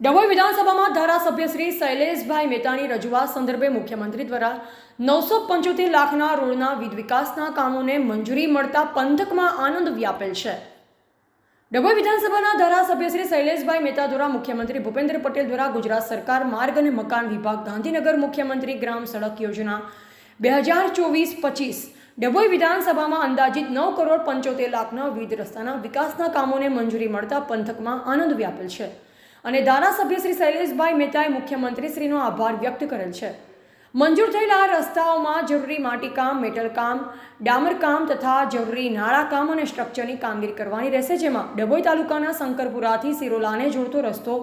ડભોઈ વિધાનસભામાં ધારાસભ્ય શ્રી શૈલેષભાઈ મહેતાની રજૂઆત સંદર્ભે મુખ્યમંત્રી દ્વારા 975 લાખના રોડના વિકાસના કામોને મંજૂરી મળતા પંથકમાં આનંદ વ્યાપેલ છે। ડભોઈ વિધાનસભાના ધારાસભ્ય શ્રી શૈલેષભાઈ મહેતા દ્વારા મુખ્યમંત્રી ભૂપેન્દ્ર પટેલ દ્વારા ગુજરાત સરકાર માર્ગ અને મકાન વિભાગ ગાંધીનગર મુખ્યમંત્રી ગ્રામ સડક યોજના 2024-25 ડભોઈ વિધાનસભામાં અંદાજિત 9 કરોડ 75 લાખના વિવિધ રસ્તાના વિકાસના કામોને મંજૂરી મળતા પંથકમાં આનંદ વ્યાપેલ છે અને ધારાસભ્ય શ્રી શૈલેષભાઈ મહેતાએ મુખ્યમંત્રી શ્રીનો આભાર વ્યક્ત કરેલ છે। મંજૂર થયેલા રસ્તાઓમાં જરૂરી માટીકામ, મેટલકામ, ડામરકામ તથા જરૂરી નાળાકામ અને સ્ટ્રક્ચરની કામગીરી કરવાની રહેશે, જેમાં ડભોઈ તાલુકાના શંકરપુરાથી સિરોલાને જોડતો રસ્તો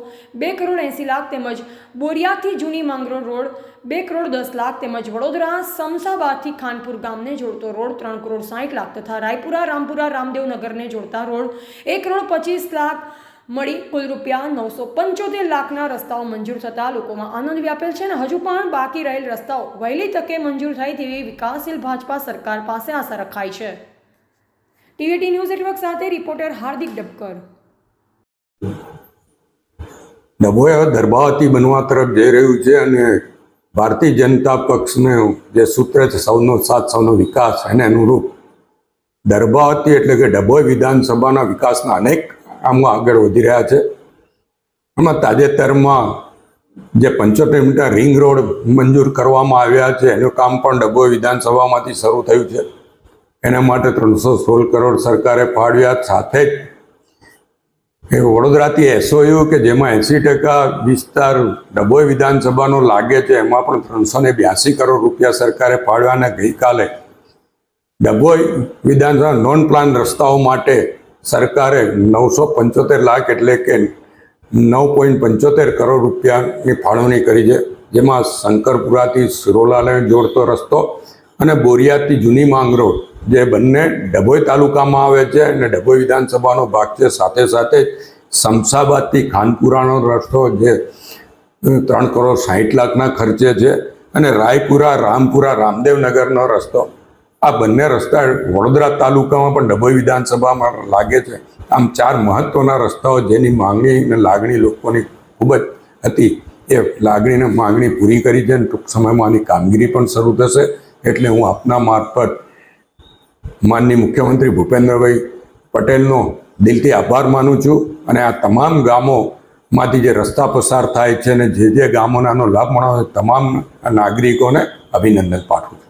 2 કરોડ 80 લાખ તેમજ બોરિયાથી જૂની માંગરોળ રોડ 2 કરોડ 10 લાખ તેમજ વડોદરા સમસાબાદથી ખાનપુર ગામને જોડતો રોડ 3 કરોડ 60 લાખ તથા રાયપુરા રામપુરા રામદેવનગરને જોડતા રોડ 1 કરોડ 25 લાખ મળી કુલ રૂપિયા 975 લાખના રસ્તાઓ મંજૂર થતાં લોકોમાં આનંદ વ્યાપેલ છે અને હજુ પણ બાકી રહેલ રસ્તાઓ વહેલી તકે મંજૂર થાય તેવી વિકાસશીલ ભાજપા સરકાર પાસે આશા રખાઈ છે। ટીવીટી ન્યૂઝ નેટવર્ક સાથે રિપોર્ટર હાર્દિક ડબકર। ડભોઈ હવે દરબાવતી બનવા તરફ જઈ રહ્યું છે અને ભારતીય જનતા પક્ષનું જે સૂત્ર છે સૌનો સાથ સૌનો વિકાસ એને અનુરૂપ દરબાવતી એટલે કે ડભોઈ વિધાનસભાના વિકાસના અનેક કામો આગળ વધી રહ્યા છે। એમાં તાજેતરમાં જે 75 મીટર રિંગ રોડ મંજૂર કરવામાં આવ્યા છે એનું કામ પણ ડભોઈ વિધાનસભામાંથી શરૂ થયું છે। એના માટે 316 કરોડ સરકારે ફાળવ્યા। સાથે જ વડોદરાથી એસઓયુ કે જેમાં 80% વિસ્તાર ડભોઈ વિધાનસભાનો લાગે છે એમાં પણ 382 કરોડ રૂપિયા સરકારે ફાળવ્યા અને ગઈકાલે ડભોઈ વિધાનસભા નોન પ્લાન રસ્તાઓ માટે સરકારે 975 લાખ એટલે કે 9.75 કરોડ રૂપિયાની ફાળવણી કરી છે, જેમાં શંકરપુરાથી સિરોલાને જોડતો રસ્તો અને બોરિયાથી જૂની માંગરોળ જે બંને ડભોઈ તાલુકામાં આવે છે અને ડભોઈ વિધાનસભાનો ભાગ છે। સાથે સાથે શમસાબાદથી ખાનપુરાનો રસ્તો જે 3 કરોડ 60 લાખના ખર્ચે છે અને રાયપુરા રામપુરા રામદેવનગરનો રસ્તો, આ બંને રસ્તા વડોદરા તાલુકામાં પણ ડભોઈ વિધાનસભામાં લાગે છે। આમ 4 મહત્વના રસ્તાઓ જેની માંગણી અને લાગણી લોકોની ખૂબ જ હતી એ લાગણી અને માંગણી પૂરી કરી છે અને ટૂંક સમયમાં આની કામગીરી પણ શરૂ થશે। એટલે હું આપના મારફત માનનીય મુખ્યમંત્રી ભૂપેન્દ્રભાઈ પટેલનો દિલથી આભાર માનું છું અને આ તમામ ગામોમાંથી જે રસ્તા પસાર થાય છે અને જે ગામોને આનો લાભ મળે તમામ નાગરિકોને અભિનંદન પાઠવું છું।